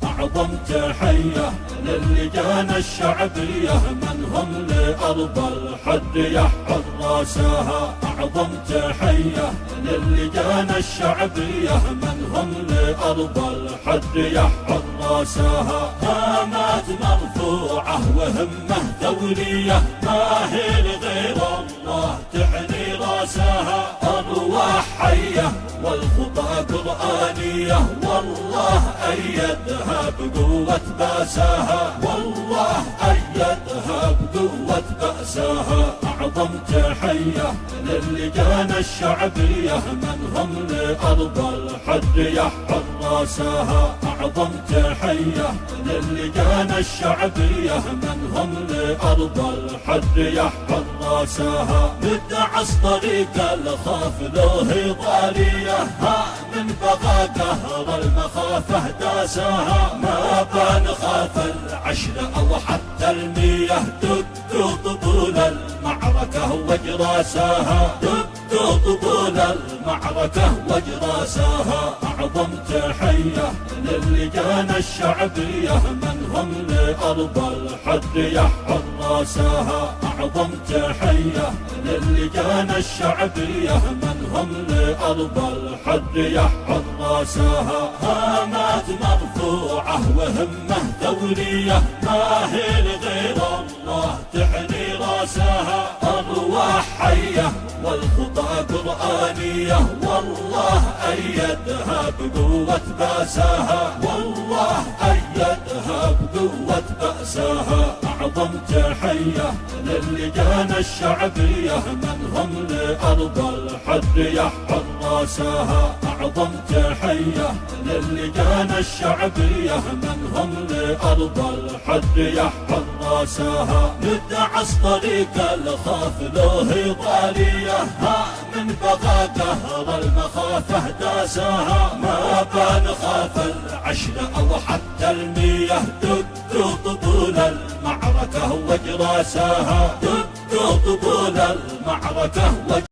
أعظم تحية للجان الشعبية من هم لأرض الحد يحفظ راسها. أعظم تحية للجان الشعبية من هم لأرض الحد يحفظ راسها. هامات مرفوعة وهمة ثورية ما هي لغير الله تحني راسها. أرواح حية والخطى قرآنية والله أيدها بقوة بأسها. والله أيدها بقوة بأسها. أعظم تحية للجان الشعبية من هم لأرض الحد يحفظ راسها. أعظم تحية للجان الشعبية من هم لأرض الحد يحفظ راسها. ندعس طريق الخاف له ضارية من بغى قهر المخافة داسها. ما بان خاف العشر أو حتى المية دقوا طبول المعركة وجراسها. دقوا طبول المعركة وجراسها. أعظم تحية للجان الشعبية من هم لأرض الحد يحفظ راسها. أعظم تحية للجان الشعبية من هم لأرض الحد يحفظ راسها. هامات مرفوعة وهمة ثورية ما هي لغير الله تحني راسها. أرواح حية والخطى قرآنية والله أيدها بقوة بأسها. والله أيدها بقوة بأسها. أعظم تحية للجان الشعبية من هم لأرض الحد يحفظ راسها. أعظم تحية للجان الشعبية من هم لأرض الحد يحفظ راسها. ندعس طريق الخاف له ضارية من بغى قهر المخافة داسها. ما بان خاف العشر أو حتى المية دقوا طبول المعركة وجراسها. دقوا طبول المعركة